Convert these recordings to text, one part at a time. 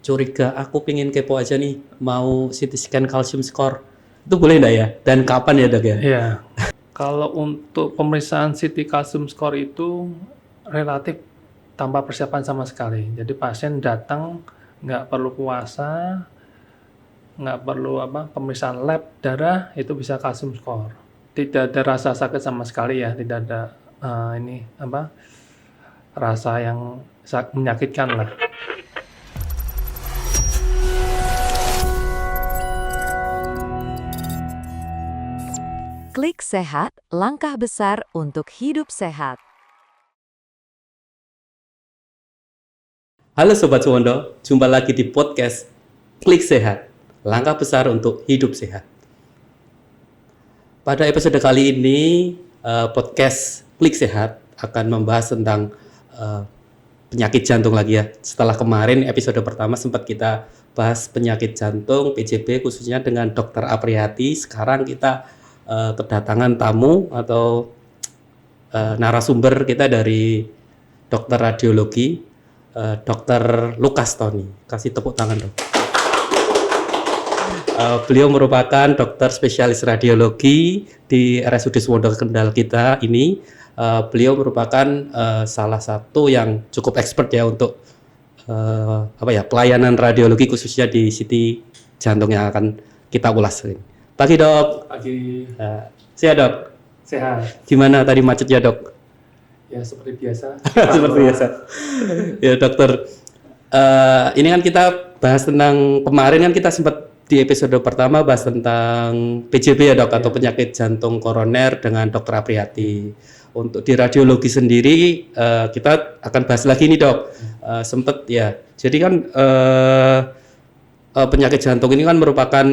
curiga, aku pingin kepo aja nih, mau CT scan calcium score. Itu boleh enggak ya? Dan kapan ya dok ya? Iya. Kalau untuk pemeriksaan CT calcium score itu relatif tanpa persiapan sama sekali. Jadi pasien datang nggak perlu puasa, nggak perlu pemeriksaan lab darah, itu bisa calcium score. Tidak ada rasa sakit sama sekali ya, tidak ada rasa yang menyakitkan lah. Klik Sehat, langkah besar untuk hidup sehat. Halo Sobat Suwondo, jumpa lagi di podcast Klik Sehat, langkah besar untuk hidup sehat. Pada episode kali ini, podcast Klik Sehat akan membahas tentang penyakit jantung lagi ya. Setelah kemarin episode pertama sempat kita bahas penyakit jantung, PJB khususnya dengan Dr. Apriyati. Sekarang kita kedatangan tamu atau narasumber kita dari dokter radiologi, Dr. Lukas Tony. Kasih tepuk tangan dong. Beliau merupakan dokter spesialis radiologi di RSUD Suwondo Kendal kita ini. Beliau merupakan salah satu yang cukup expert ya untuk pelayanan radiologi khususnya di CT jantung yang akan kita ulas ini. Pagi dok. Pagi. Sehat dok. Sehat. Gimana tadi macetnya dok? Ya seperti biasa. Seperti biasa. Ya dokter. Ini kan kita bahas tentang kemarin kan kita sempat di episode pertama bahas tentang PJB ya dok, atau penyakit jantung koroner dengan dokter Apriyati. Untuk di radiologi sendiri kita akan bahas lagi nih dok. Sempat ya. Jadi kan penyakit jantung ini kan merupakan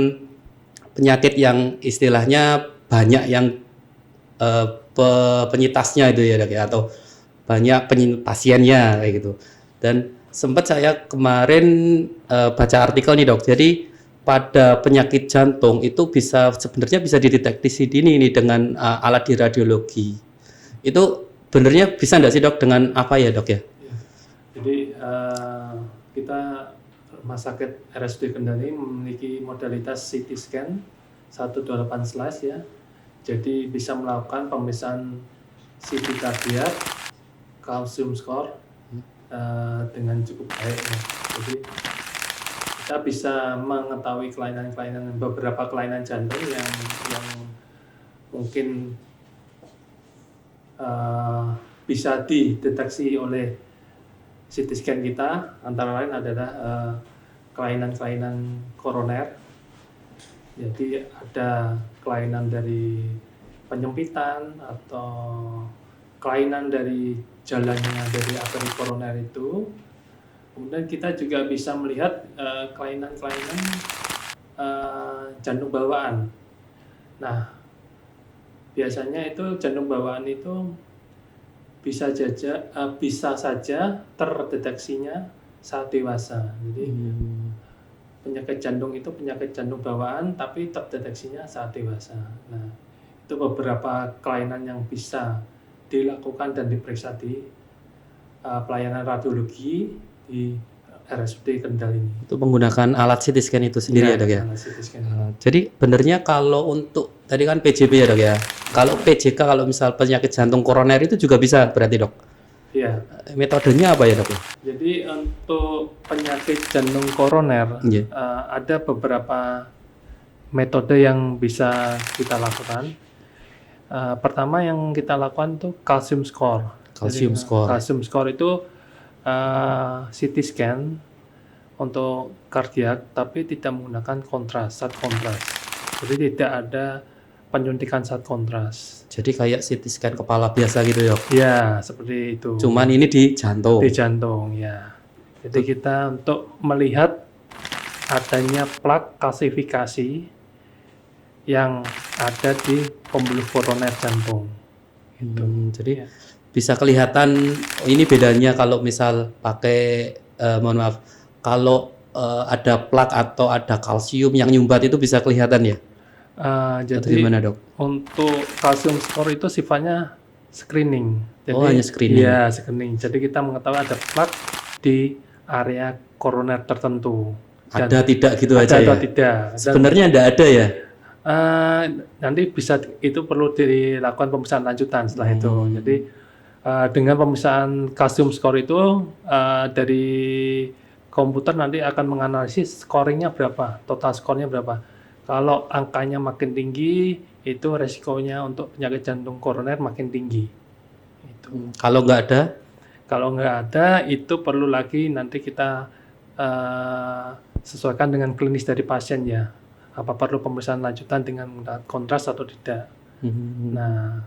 penyakit yang istilahnya banyak yang penyintasnya itu ya dok ya, atau banyak pasiennya kayak gitu. Dan sempat saya kemarin baca artikel nih dok. Jadi pada penyakit jantung itu sebenarnya bisa dideteksi dini ini dengan alat di radiologi. Itu benernya bisa nggak sih dok, dengan apa ya dok ya? Jadi kita Rumah Sakit RSUD Kendal ini memiliki modalitas CT scan 128 slice ya. Jadi bisa melakukan pemeriksaan CT kardiak, calcium score dengan cukup baik ya. Jadi kita bisa mengetahui beberapa kelainan jantung yang mungkin bisa dideteksi oleh CT scan kita, antara lain adalah kelainan-kelainan koroner. Jadi ada kelainan dari penyempitan atau kelainan dari jalannya dari arteri koroner itu. Kemudian kita juga bisa melihat kelainan-kelainan jantung bawaan. Nah, biasanya itu jantung bawaan itu bisa saja terdeteksinya saat dewasa. Jadi penyakit jantung itu penyakit jantung bawaan tapi terdeteksinya saat dewasa. Nah, itu beberapa kelainan yang bisa dilakukan dan diperiksa di pelayanan radiologi di RSUD Kendal ini. Itu menggunakan alat CT scan itu sendiri ya dok ya? Jadi benernya kalau untuk tadi kan PJB ya dok ya, kalau PJK, kalau misal penyakit jantung koroner itu juga bisa berarti dok? Iya. Metodenya apa ya dok? Jadi untuk penyakit jantung koroner ada beberapa metode yang bisa kita lakukan. Pertama yang kita lakukan itu calcium score. Calcium score. Calcium score itu CT scan untuk kardiak tapi tidak menggunakan zat kontras. Jadi tidak ada penyuntikan zat kontras. Jadi kayak CT scan kepala biasa gitu dok? Ya, seperti itu. Cuman ini di jantung? Di jantung, ya. Jadi kita untuk melihat adanya plak kalsifikasi yang ada di pembuluh koroner jantung. Gitu. Jadi bisa kelihatan ini bedanya kalau misal pakai kalau ada plak atau ada kalsium yang nyumbat itu bisa kelihatan ya? Jadi gimana dok? Untuk calcium score itu sifatnya screening. Jadi, hanya screening. Iya, screening. Jadi kita mengetahui ada plak di area koroner tertentu. Dan Ada tidak gitu ada aja atau ya. tidak. Dan Sebenarnya enggak ada ya. nanti bisa itu perlu dilakukan pemeriksaan lanjutan setelah itu. Jadi dengan pemeriksaan kalsium skor itu dari komputer nanti akan menganalisis scoringnya berapa, total skornya berapa. Kalau angkanya makin tinggi, itu resikonya untuk penyakit jantung koroner makin tinggi. Itu. Kalau nggak ada, Kalau nggak ada, itu perlu lagi nanti kita sesuaikan dengan klinis dari pasien ya. Apa perlu pemeriksaan lanjutan dengan menggunakan kontras atau tidak. Nah,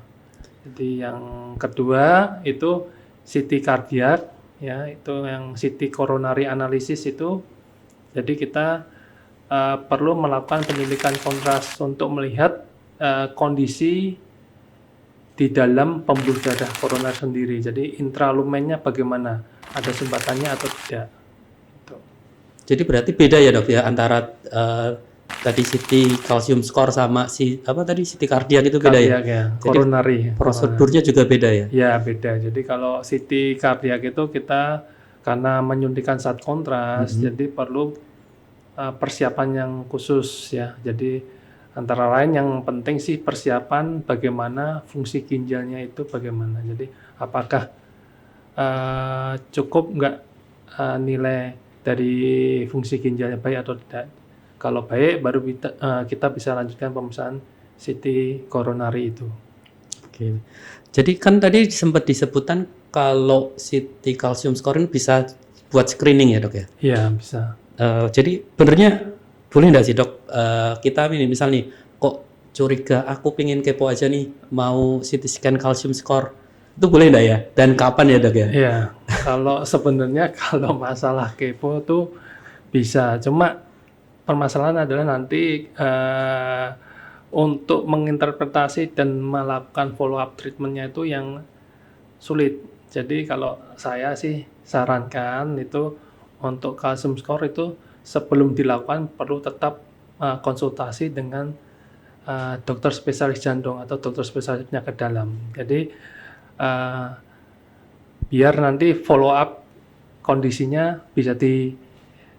jadi yang kedua itu CT kardiak, ya itu yang CT coronary analysis itu. Jadi kita perlu melakukan penyuntikan kontras untuk melihat kondisi di dalam pembuluh darah koroner sendiri. Jadi intralumennya bagaimana, ada sumbatannya atau tidak. Gitu. jadi berarti beda ya dok ya antara tadi CT kalsium skor sama CT kardiak itu beda ya. Kardiak ya, coronary. Prosedurnya juga beda ya. Ya beda. Jadi kalau CT kardiak itu kita karena menyuntikkan saat kontras, jadi perlu persiapan yang khusus ya. Jadi antara lain yang penting sih persiapan bagaimana fungsi ginjalnya itu bagaimana. Jadi apakah cukup nggak nilai dari fungsi ginjalnya baik atau tidak. Kalau baik baru kita bisa lanjutkan pemeriksaan CT coronary itu. Oke. Jadi kan tadi sempat disebutkan kalau CT kalsium scoring bisa buat screening ya dok ya. Iya bisa. Jadi benernya boleh nggak sih dok kita ini misal nih kok curiga aku pingin kepo aja nih mau CT scan kalsium score itu boleh nggak ya dan kapan ya dok ya? Iya. Kalau sebenarnya kalau masalah kepo tuh bisa. Cuma permasalahan adalah nanti untuk menginterpretasi dan melakukan follow up treatmentnya itu yang sulit. Jadi kalau saya sih sarankan itu untuk kalsium score itu sebelum dilakukan perlu tetap konsultasi dengan dokter spesialis jantung atau dokter spesialis penyakit dalam. Jadi biar nanti follow up kondisinya bisa di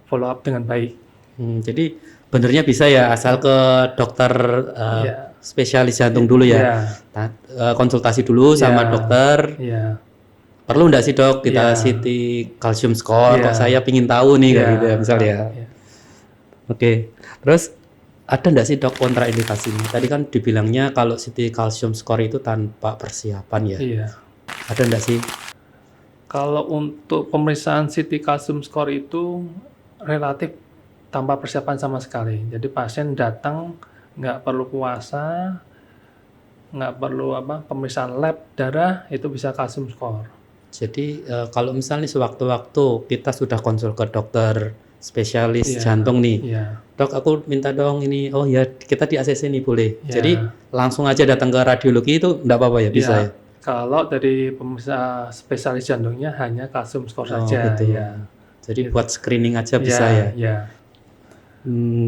follow up dengan baik. Jadi benernya bisa ya asal ke dokter spesialis jantung dulu ya. Konsultasi dulu sama dokter. Perlu enggak sih dok kita CT kalsium score? Kok saya pingin tahu nih kayak gitu ya misalnya. Oke. Terus ada enggak sih dok kontraindikasinya? Tadi kan dibilangnya kalau CT kalsium score itu tanpa persiapan ya. Iya. Ada enggak sih? Kalau untuk pemeriksaan CT kalsium score itu relatif tanpa persiapan sama sekali. Jadi pasien datang nggak perlu puasa, nggak perlu pemeriksaan lab darah, itu bisa kalsium score. Jadi kalau misalnya sewaktu-waktu kita sudah konsul ke dokter spesialis jantung nih, dok aku minta dong ini, oh ya kita di ACC nih boleh. Jadi langsung aja datang ke radiologi itu nggak apa-apa ya bisa ya? Kalau dari pemeriksa spesialis jantungnya hanya kalsium score saja. Gitu. Jadi buat screening aja bisa ya?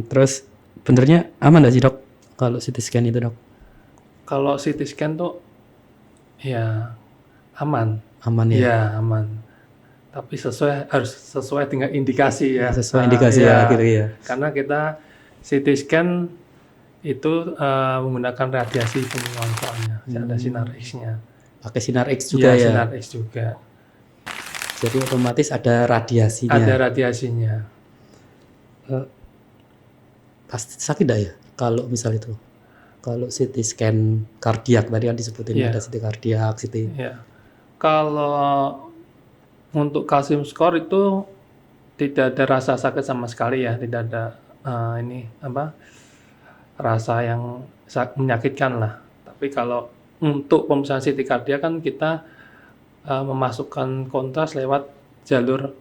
Terus benernya aman nggak sih dok kalau CT scan itu dok? Kalau CT scan tuh ya aman. Aman ya? Ya aman. Tapi harus sesuai dengan indikasi ya. Sesuai indikasi ya gitu ya. Karena kita CT scan itu menggunakan radiasi pengontrolnya. Ada sinar X-nya. Pakai sinar X juga ya? Sinar X juga. Jadi otomatis ada radiasinya. Ada radiasinya. Pasti sakit nggak ya kalau misal itu? Kalau CT scan kardiak tadi kan disebutin ada CT kardiak, CT. Kalau untuk kalsium score itu tidak ada rasa sakit sama sekali ya, tidak ada rasa yang menyakitkan lah. Tapi kalau untuk pemeriksaan CT kardiak kan kita memasukkan kontras lewat jalur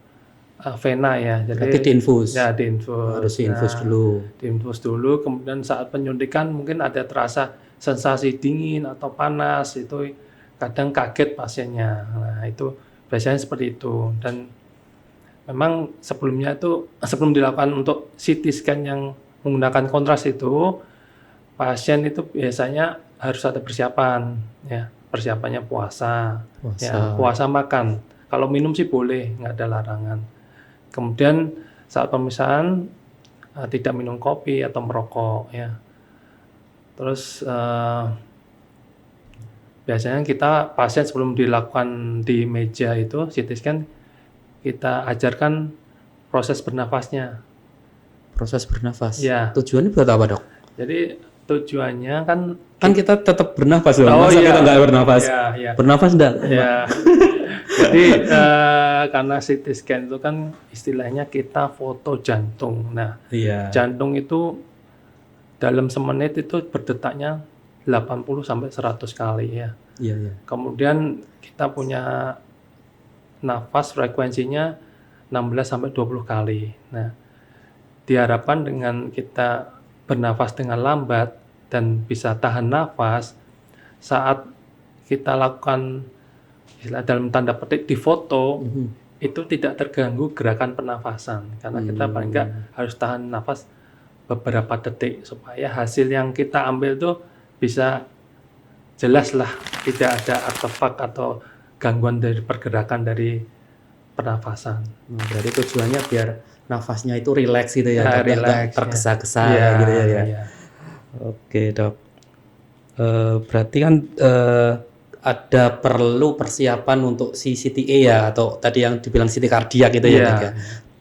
vena ya. Jadi berarti diinfus. Ya, diinfus. Harus diinfus dulu. Diinfus dulu, kemudian saat penyuntikan mungkin ada terasa sensasi dingin atau panas, itu kadang kaget pasiennya. Nah, itu biasanya seperti itu. Dan memang sebelumnya itu sebelum dilakukan untuk CT scan yang menggunakan kontras itu, pasien itu biasanya harus ada persiapan ya. Persiapannya puasa. Ya, puasa makan. Kalau minum sih boleh, nggak ada larangan. Kemudian saat pemeriksaan tidak minum kopi atau merokok ya. Terus biasanya kita pasien sebelum dilakukan di meja itu CT scan, kita ajarkan proses bernafasnya. Proses bernafas. Ya. Tujuannya buat apa, Dok? Jadi tujuannya kan Kita tetap bernafas loh. Oh, Masa iya. kita nggak bernafas? Ya. Bernafas enggak? Ya. Jadi karena CT scan itu kan istilahnya kita foto jantung. Nah, Iya. jantung itu dalam semenit itu berdetaknya 80 sampai 100 kali ya. Iya. Kemudian kita punya nafas frekuensinya 16 sampai 20 kali. Nah, diharapkan dengan kita bernafas dengan lambat dan bisa tahan nafas saat kita lakukan dalam tanda petik di foto itu tidak terganggu gerakan pernafasan karena kita paling enggak harus tahan nafas beberapa detik supaya hasil yang kita ambil tuh bisa jelas lah, tidak ada artefak atau gangguan dari pergerakan dari pernafasan. Berarti tujuannya biar nafasnya itu rileks gitu ya, Dok, Rileks, tergesa-gesa ya. gitu ya. Ya. Oke, Dok. Berarti kan ada perlu persiapan untuk si CTA ya, atau tadi yang dibilang CT kardiak gitu ya, Dok ya.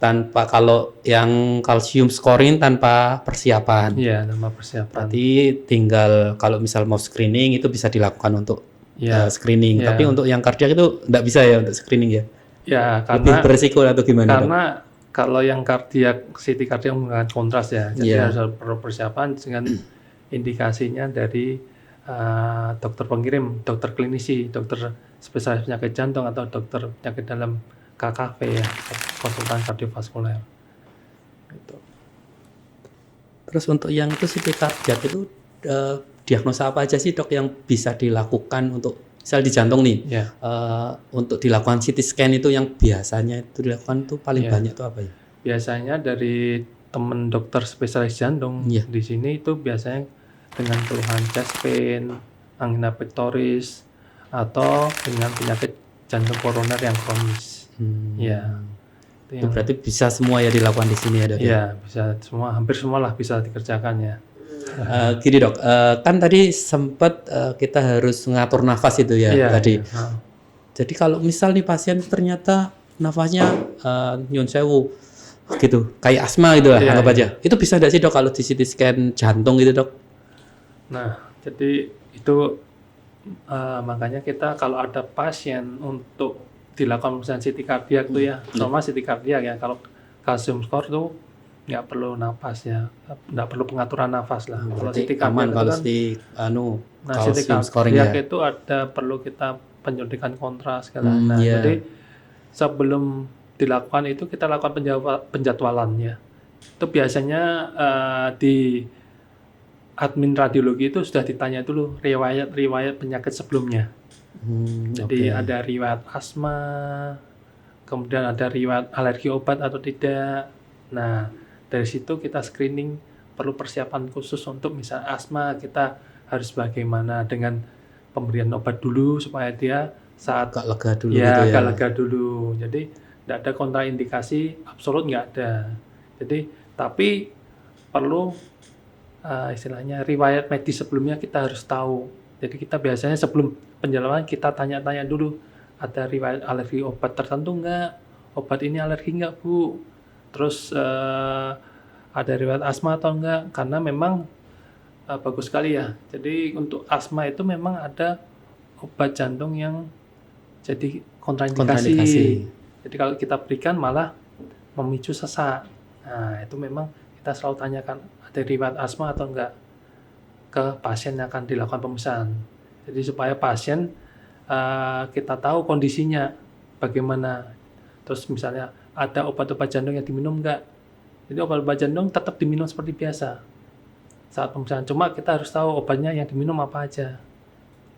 Tanpa, kalau yang kalsium scoring tanpa persiapan. Iya, tanpa persiapan. Berarti tinggal kalau misal mau screening itu bisa dilakukan untuk screening. Ya. Tapi untuk yang kardiak itu enggak bisa ya untuk screening ya. Ya, Lebih karena berisiko atau gimana, Dok? karena kalau yang kardiak, CT kardiak menggunakan kontras ya, jadi harus perlu persiapan dengan indikasinya dari dokter pengirim, dokter klinisi, dokter spesialis penyakit jantung atau dokter penyakit dalam KKV ya, konsultan kardiovaskuler. Gitu. Terus untuk yang itu CT kardiak itu diagnosa apa aja sih, Dok, yang bisa dilakukan untuk misal di jantung nih? Ya. Untuk dilakukan CT scan itu yang biasanya itu dilakukan tuh paling banyak tuh apa ya? Biasanya dari teman dokter spesialis jantung di sini itu biasanya dengan keluhan chest pain, angina pectoris, atau dengan penyakit jantung koroner yang kronis. Ya. Itu berarti bisa semua ya dilakukan di sini ya, Dok? Ya, bisa semua, hampir semua lah bisa dikerjakan ya. Gini, Dok, kan tadi sempat kita harus ngatur nafas itu ya tadi. Jadi kalau misal nih pasien ternyata nafasnya nyun sewu gitu, kayak asma gitu lah, anggap aja. Itu bisa nggak sih, Dok, kalau di CT scan jantung gitu, Dok? Nah, jadi itu makanya kita kalau ada pasien untuk dilakukan pemeriksaan CT kardiak tuh ya, sama CT kardiak ya, kalau kalsium skor tuh nggak perlu napas ya, nggak perlu pengaturan nafas lah. Kalau CT kardiak kalau kan, kalsium scoring ya. itu ada perlu kita penyuntikan kontras segala. Jadi sebelum dilakukan itu kita lakukan penjadwalan ya. Itu biasanya di admin radiologi itu sudah ditanya dulu riwayat penyakit sebelumnya. Jadi ada riwayat asma, kemudian ada riwayat alergi obat atau tidak. Nah, dari situ kita screening, perlu persiapan khusus untuk misal asma, kita harus bagaimana dengan pemberian obat dulu supaya dia saat agak lega dulu agak lega dulu. Jadi tidak ada kontraindikasi absolut, nggak ada. Jadi tapi perlu istilahnya riwayat medis sebelumnya kita harus tahu. Jadi kita biasanya sebelum penjelasan kita tanya-tanya dulu, ada riwayat alergi obat tertentu nggak? Obat ini alergi nggak, Bu? Terus ada riwayat asma atau enggak? Karena memang bagus sekali ya. Jadi untuk asma itu memang ada obat jantung yang jadi kontraindikasi. Jadi kalau kita berikan malah memicu sesak. Nah, itu memang kita selalu tanyakan ada riwayat asma atau enggak ke pasien yang akan dilakukan pemeriksaan. Jadi supaya pasien kita tahu kondisinya bagaimana. Terus misalnya ada obat-obat jantung yang diminum enggak? Jadi obat-obat jantung tetap diminum seperti biasa saat pemeriksaan. Cuma kita harus tahu obatnya yang diminum apa aja.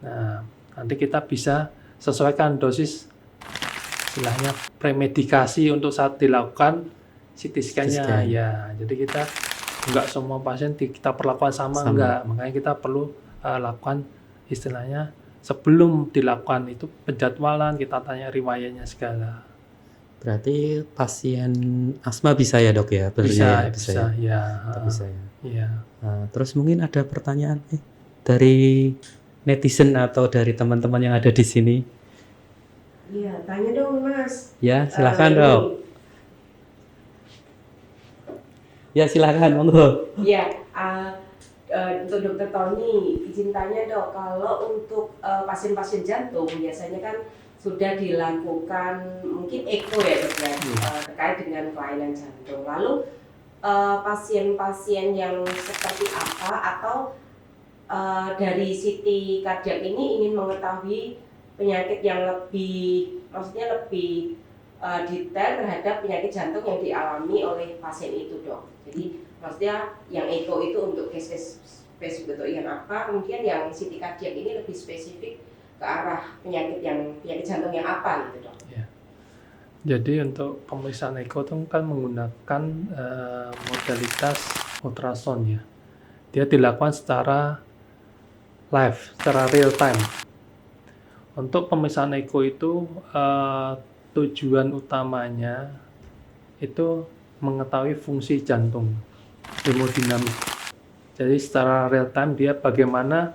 Nah, nanti kita bisa sesuaikan dosis, istilahnya premedikasi untuk saat dilakukan CT scan-nya. Ya, jadi kita enggak semua pasien kita perlakukan sama. Enggak. Makanya kita perlu lakukan istilahnya sebelum dilakukan itu penjadwalan, kita tanya riwayatnya segala. Berarti pasien asma bisa ya dok ya? Sebenarnya Bisa, ya. Tetap bisa ya. Iya. Nah, terus mungkin ada pertanyaan dari netizen atau dari teman-teman yang ada di sini. Iya, tanya dong Mas. Ya silakan Ini. dok. Ya silakan monggo. Iya, untuk Dokter Tony, izin tanya dok, kalau untuk pasien-pasien jantung biasanya kan sudah dilakukan mungkin eko ya dok ya, terkait dengan kelainan jantung. Lalu pasien-pasien yang seperti apa atau dari CT kardiak ini ingin mengetahui penyakit yang lebih, maksudnya lebih detail terhadap penyakit jantung yang dialami oleh pasien itu dok. Jadi maksudnya yang eko itu untuk case spesifik untuk yang apa, kemudian yang CT kardiak ini lebih spesifik ke arah penyakit jantung yang apa gitu dok. Ya. Jadi untuk pemeriksaan eko itu kan menggunakan modalitas ultrasound ya. Dia dilakukan secara live, secara real time. Untuk pemeriksaan eko itu tujuan utamanya itu mengetahui fungsi jantung, hemodinamik. Jadi secara real time dia bagaimana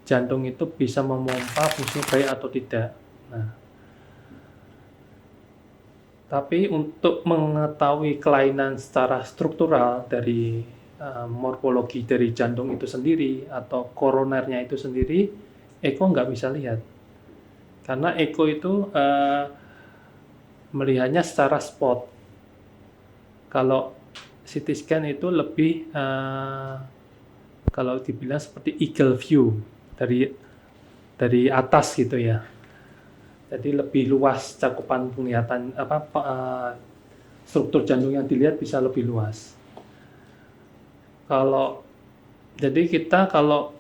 jantung itu bisa memompa fungsinya baik atau tidak. Nah, tapi untuk mengetahui kelainan secara struktural dari morfologi dari jantung itu sendiri atau koronernya itu sendiri, eko nggak bisa lihat. Karena eko itu melihatnya secara spot. Kalau CT scan itu lebih kalau dibilang seperti eagle view dari atas gitu ya. Jadi lebih luas cakupan penglihatan struktur jantung yang dilihat bisa lebih luas. Jadi kita kalau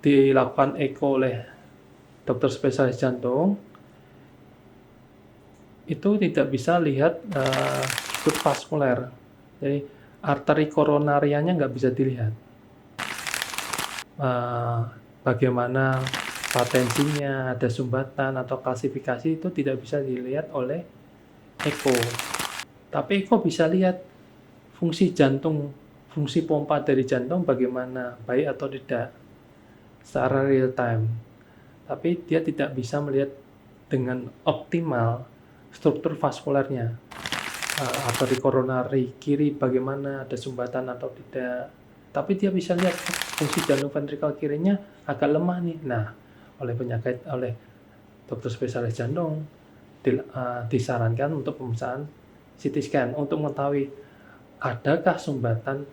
dilakukan eko oleh dokter spesialis jantung itu tidak bisa lihat struktur vaskuler, jadi arteri koronarianya nggak bisa dilihat. Bagaimana patensinya, ada sumbatan atau klasifikasi itu tidak bisa dilihat oleh eko. Tapi eko bisa lihat fungsi jantung, fungsi pompa dari jantung bagaimana, baik atau tidak, secara real time. Tapi dia tidak bisa melihat dengan optimal struktur vaskulernya, arteri koronari kiri bagaimana, ada sumbatan atau tidak. Tapi dia bisa lihat fungsi jantung ventrikal kirinya agak lemah nih. Nah, oleh dokter spesialis jantung disarankan untuk pemeriksaan CT scan untuk mengetahui adakah sumbatan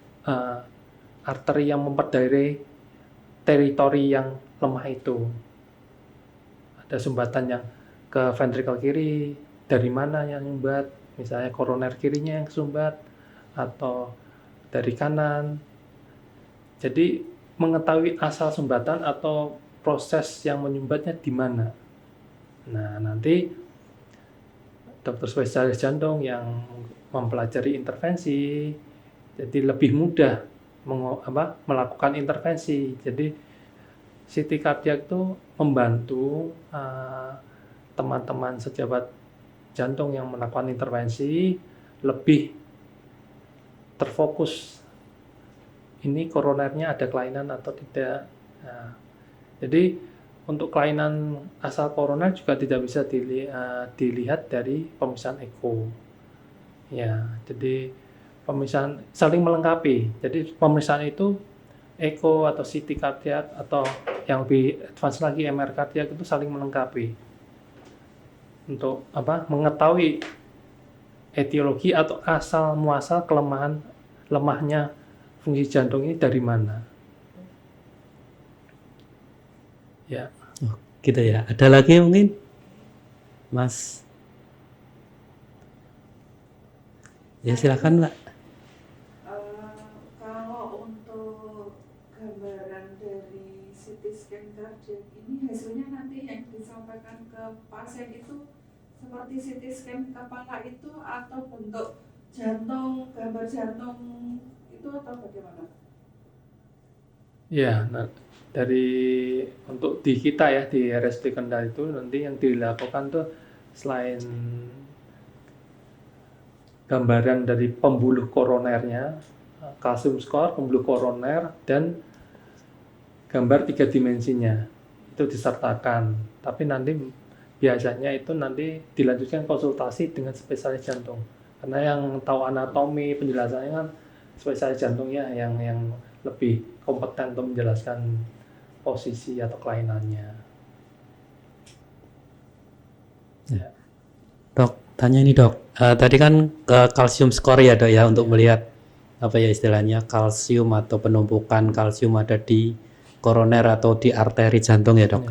arteri yang memperdayai teritori yang lemah itu. Ada sumbatan yang ke ventrikal kiri, dari mana yang sumbat, misalnya koroner kirinya yang sumbat atau dari kanan. Jadi mengetahui asal sumbatan atau proses yang menyumbatnya di mana. Nah, nanti dokter spesialis jantung yang mempelajari intervensi jadi lebih mudah melakukan intervensi. Jadi CT kardiak itu membantu teman-teman sejawat jantung yang melakukan intervensi lebih terfokus ini koronernya ada kelainan atau tidak. Nah, jadi untuk kelainan asal koroner juga tidak bisa dilihat dari pemeriksaan eko. Ya, jadi pemeriksaan saling melengkapi. Jadi pemeriksaan itu eko atau CT kardiak atau yang lebih advance lagi MR kardiak itu saling melengkapi untuk mengetahui etiologi atau asal muasal lemahnya fungsi jantung ini dari mana. Ya. Oh, gitu ya. Ada lagi mungkin, Mas? Ya silakan, Mbak. Kalau untuk gambaran dari CT scan kardiak ini hasilnya nanti yang disampaikan ke pasien itu seperti CT scan kepala itu atau bentuk jantung, gambar jantung itu atau bagaimana? Ya, nah, untuk di kita ya di RSUD Kendal itu nanti yang dilakukan tuh selain gambaran dari pembuluh koronernya, kalsium skor, pembuluh koroner, dan gambar 3 dimensinya itu disertakan. Tapi nanti biasanya itu nanti dilanjutkan konsultasi dengan spesialis jantung, karena yang tahu anatomi penjelasannya kan spesialis jantungnya yang lebih kompeten untuk menjelaskan posisi atau kelainannya. Dok, tanya ini dok. Tadi kan kalsium skor ya dok ya untuk melihat apa ya istilahnya kalsium atau penumpukan kalsium ada di koroner atau di arteri jantung ya dok.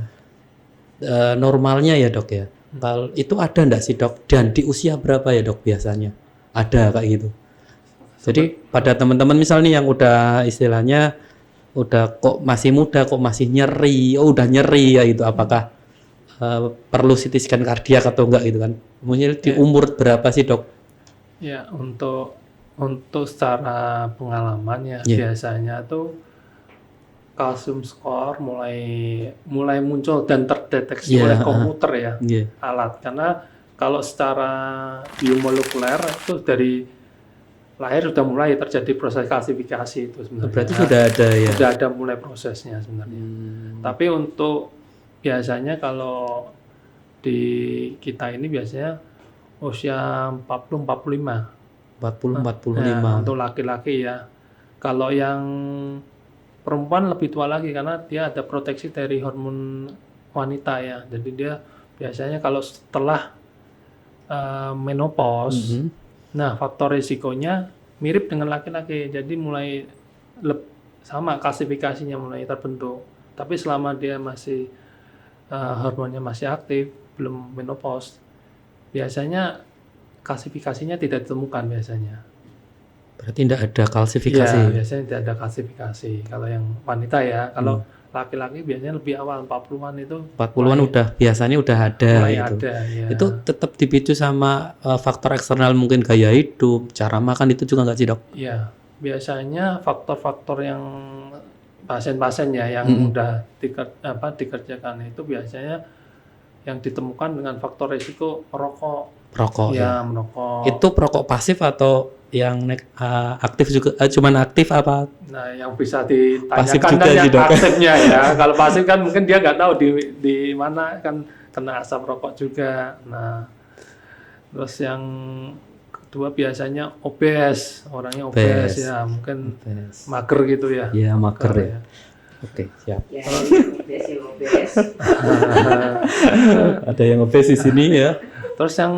Normalnya ya dok ya. Kalau itu ada enggak sih dok? Dan di usia berapa ya dok biasanya? Ada kayak gitu. Jadi pada teman-teman misalnya yang udah istilahnya udah kok masih muda kok masih nyeri, udah nyeri ya itu apakah perlu CT scan kardiak atau enggak gitu kan? Mungkin di umur berapa sih dok? Ya, untuk secara pengalaman ya biasanya tuh kalsium skor mulai muncul dan terdeteksi oleh komputer ya alat, karena kalau secara biomolekuler itu dari lahir sudah mulai terjadi proses klasifikasi itu sebenarnya. Berarti sudah ada ya? Sudah ada mulai prosesnya sebenarnya. Tapi untuk biasanya kalau di kita ini biasanya usia 40-45. 40-45. Nah, untuk laki-laki ya. Kalau yang perempuan lebih tua lagi karena dia ada proteksi dari hormon wanita ya. Jadi dia biasanya kalau setelah menopause, nah faktor risikonya mirip dengan laki-laki. Jadi mulai sama klasifikasinya mulai terbentuk. Tapi selama dia masih hormonnya masih aktif, belum menopause, biasanya klasifikasinya tidak ditemukan biasanya. Berarti tidak ada klasifikasi? Ya, biasanya tidak ada klasifikasi. Kalau yang wanita ya, kalau laki-laki biasanya lebih awal, 40-an itu. 40-an biasanya udah ada gitu. Ada, ya. Itu tetap dipicu sama faktor eksternal mungkin gaya hidup, cara makan itu juga nggak sih dok? Iya, biasanya faktor-faktor yang pasien-pasiennya yang udah dikerjakan itu biasanya yang ditemukan dengan faktor risiko merokok ya. Merokok. Itu perokok pasif atau yang aktif juga? Cuman aktif apa? Nah, yang bisa ditanyakan pasif kan juga yang sih, dok. aktifnya ya. Kalau pasif kan mungkin dia nggak tahu di mana kan kena asap rokok juga. Nah, terus yang kedua biasanya obes, orangnya obes ya, mungkin mager gitu ya. Iya, mager ya. Oke, siap. Ya, obes. Ada yang obes di sini ya. Terus yang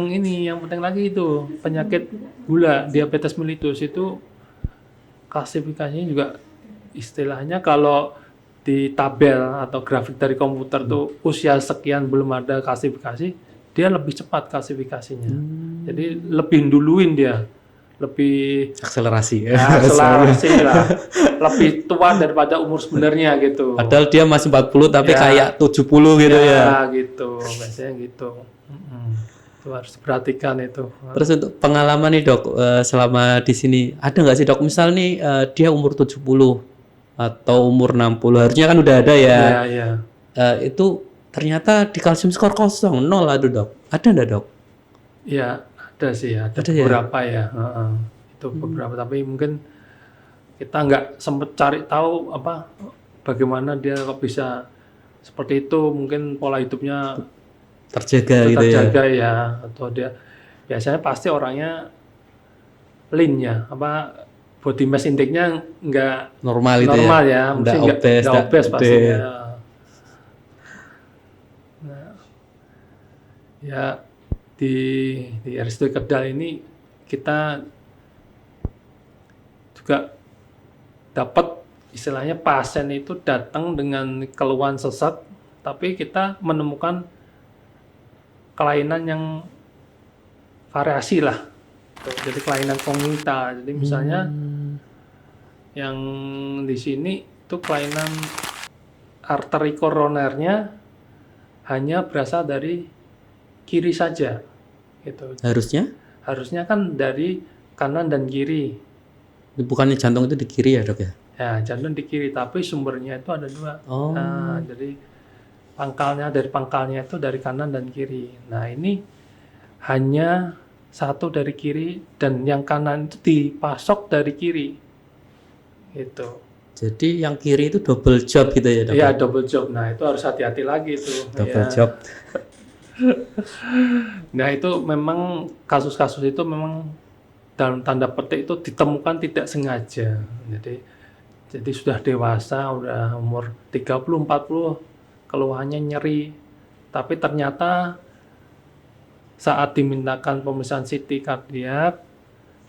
penting lagi itu penyakit gula, diabetes mellitus itu klasifikasinya juga istilahnya kalau di tabel atau grafik dari komputer tuh usia sekian belum ada klasifikasi, dia lebih cepat klasifikasinya. Jadi lebih duluin dia, lebih akselerasi lah, lebih tua daripada umur sebenarnya gitu. Padahal dia masih 40 tapi kayak 70 gitu ya. Gitu, biasanya gitu. Itu harus diperhatikan itu. Terus untuk pengalaman nih dok, selama di sini ada nggak sih dok, misal nih dia umur 70 atau umur 60, harusnya kan udah ada ya. Iya. Itu ternyata di kalsium skor 0 aduh dok, ada nggak dok? Iya, ada sih, ada beberapa ya. Itu beberapa, tapi mungkin kita nggak sempet cari tahu bagaimana dia kok bisa seperti itu. Mungkin pola hidupnya terjaga ya, atau dia biasanya pasti orangnya lean ya, body mass index-nya nggak normal ya, mesti nggak obes pasti ya. Nah, ya di RSUD Kedal ini kita juga dapat istilahnya pasien itu datang dengan keluhan sesak, tapi kita menemukan kelainan yang variasi lah. Jadi kelainan kongenital. Jadi misalnya yang di sini itu kelainan arteri koronernya hanya berasal dari kiri saja. Gitu. Harusnya kan dari kanan dan kiri. Bukannya jantung itu di kiri ya dok ya? Ya, jantung di kiri, tapi sumbernya itu ada 2. Nah, jadi pangkalnya itu dari kanan dan kiri. Nah, ini hanya satu dari kiri dan yang kanan itu dipasok dari kiri. Gitu. Jadi yang kiri itu double job gitu ya dok? Iya, double job. Nah, itu harus hati-hati lagi itu. Double Ya. job. Nah, itu memang kasus-kasus itu memang dalam tanda petik itu ditemukan tidak sengaja. Jadi sudah dewasa, udah umur 30-40, keluhannya nyeri. Tapi ternyata saat dimintakan pemeriksaan CT kardiak,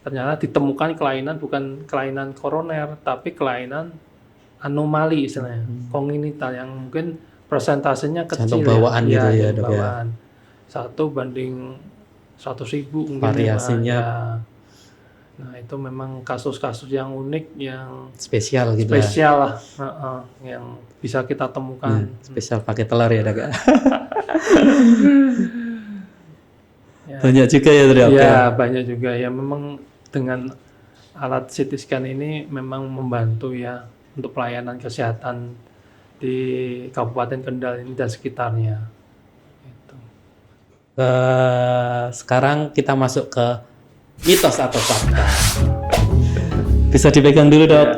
ternyata ditemukan kelainan, bukan kelainan koroner, tapi kelainan anomali istilahnya, kongenital yang mungkin persentasenya kecil. Jantung bawaan ya. gitu ya, Jantung dok ya? bawaan. 1 banding 100.000 mungkin. Variasinya. Ya. Nah, itu memang kasus-kasus yang unik, yang Spesial gitu spesial lah, yang bisa kita temukan. Spesial pakai telur ya dok? Ya. Banyak juga ya dok? Ya, banyak juga ya. Memang dengan alat CT scan ini memang membantu ya untuk pelayanan kesehatan di Kabupaten Kendal ini dan sekitarnya. Gitu. Sekarang kita masuk ke mitos atau fakta. Bisa dipegang dulu dok? Ya.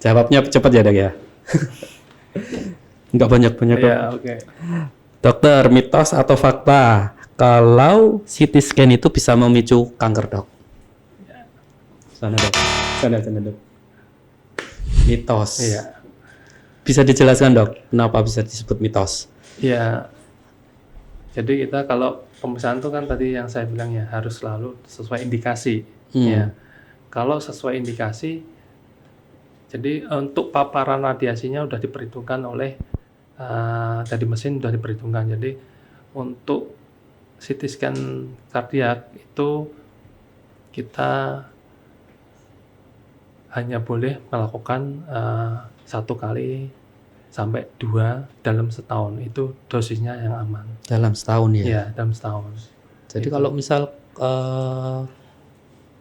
Jawabnya cepat ya dok ya? Enggak banyak-banyak dok. Ya, oke. Dokter, mitos atau fakta? Kalau CT scan itu bisa memicu kanker dok? Sana dok, sana dok. Mitos. Iya. Bisa dijelaskan dok, kenapa bisa disebut mitos? Ya. Jadi kita kalau pemeriksaan itu kan tadi yang saya bilang ya harus selalu sesuai indikasi. Ya. Kalau sesuai indikasi, jadi untuk paparan radiasinya udah diperhitungkan oleh dari mesin, udah diperhitungkan. Jadi untuk CT scan kardiak itu kita hanya boleh melakukan 1 kali sampai 2 dalam setahun. Itu dosisnya yang aman. Dalam setahun ya? Ya, dalam setahun. Jadi kalau misal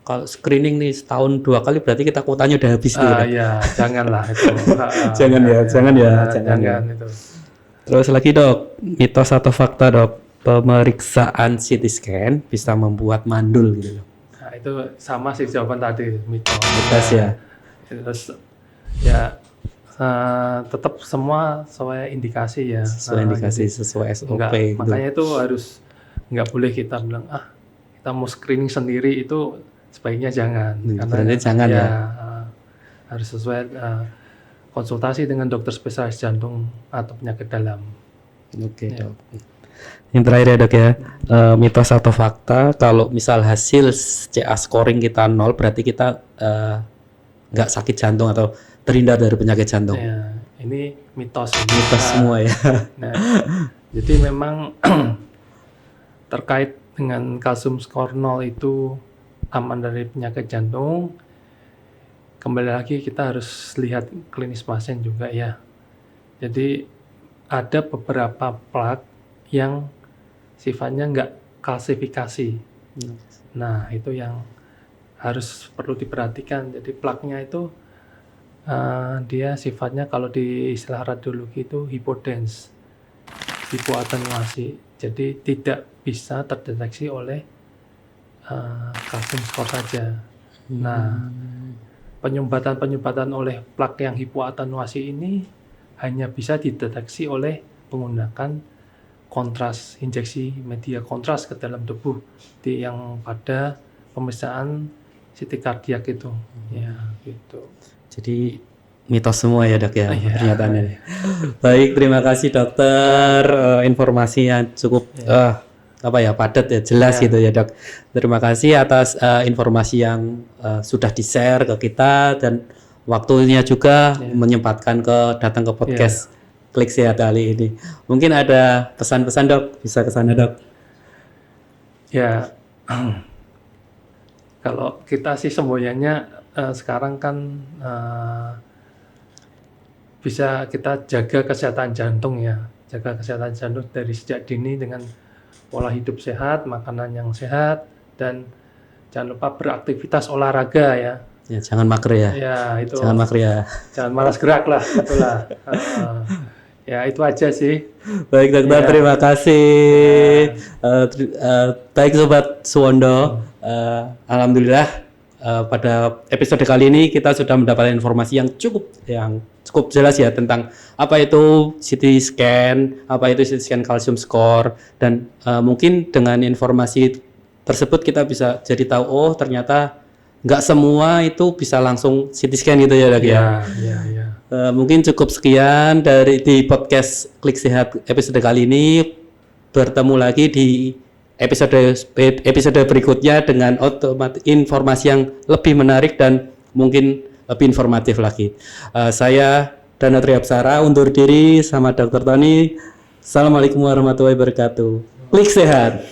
kalau screening nih setahun 2 kali berarti kita kuotanya udah habis nih. Ya, janganlah itu. Jangan Jangan itu. Terus lagi dok, mitos atau fakta dok, pemeriksaan CT scan bisa membuat mandul gitu loh. Nah, itu sama sih jawaban tadi, mitos. Mitos ya. Terus ya tetap semua sesuai indikasi ya. Sesuai indikasi, Jadi sesuai SOP gitu. makanya itu harus nggak boleh kita bilang kita mau screening sendiri, itu sebaiknya jangan. Berarti jangan ya. Harus sesuai konsultasi dengan dokter spesialis jantung atau penyakit dalam. Oke Ya. dok. Yang terakhir ya dok ya, mitos atau fakta kalau misal hasil CA scoring kita 0 berarti kita nggak sakit jantung atau terhindar dari penyakit jantung. Ya, ini mitos. Mitos semua ya. Nah, jadi memang terkait dengan kalsium skor 0 itu aman dari penyakit jantung. Kembali lagi kita harus lihat klinis pasien juga ya. Jadi ada beberapa plak yang sifatnya nggak kalsifikasi. Nah, itu yang harus perlu diperhatikan. Jadi plaknya itu dia sifatnya kalau di istilah radiologi itu hipodense, hipoatenuasi. Jadi tidak bisa terdeteksi oleh kalsium skor saja. Nah, penyumbatan oleh plak yang hipoatenuasi ini hanya bisa dideteksi oleh menggunakan kontras, injeksi media kontras ke dalam tubuh yang pada pemeriksaan CT kardiak itu. Ya, gitu. Jadi mitos semua ya dok ya, Iya. pernyataannya. Baik, terima kasih dokter, informasinya cukup padat ya, jelas Ya. gitu ya dok. Terima kasih atas informasi yang sudah di-share ke kita dan waktunya juga menyempatkan datang ke podcast Klik Sehat kali ini. Mungkin ada pesan-pesan dok, bisa ke sana dok. Ya, kalau kita sih semboyannya sekarang kan bisa kita jaga kesehatan jantung ya, jaga kesehatan jantung dari sejak dini dengan pola hidup sehat, makanan yang sehat, dan jangan lupa beraktivitas olahraga ya. Ya, jangan mager ya. Ya, itu. Jangan mager ya. Jangan malas gerak lah, itulah. Ya itu aja sih. Baik dokter, Ya. terima kasih. Baik sobat Suwondo, alhamdulillah pada episode kali ini kita sudah mendapatkan informasi yang cukup jelas ya tentang apa itu CT scan, apa itu CT scan calcium score, dan mungkin dengan informasi tersebut kita bisa jadi tahu oh ternyata nggak semua itu bisa langsung CT scan gitu ya dok ya. Ya. Mungkin cukup sekian di podcast Klik Sehat episode kali ini. Bertemu lagi di episode berikutnya dengan informasi yang lebih menarik dan mungkin lebih informatif lagi. Saya Dana Triapsara undur diri sama Dr. Tony. Assalamualaikum warahmatullahi wabarakatuh. Klik Sehat.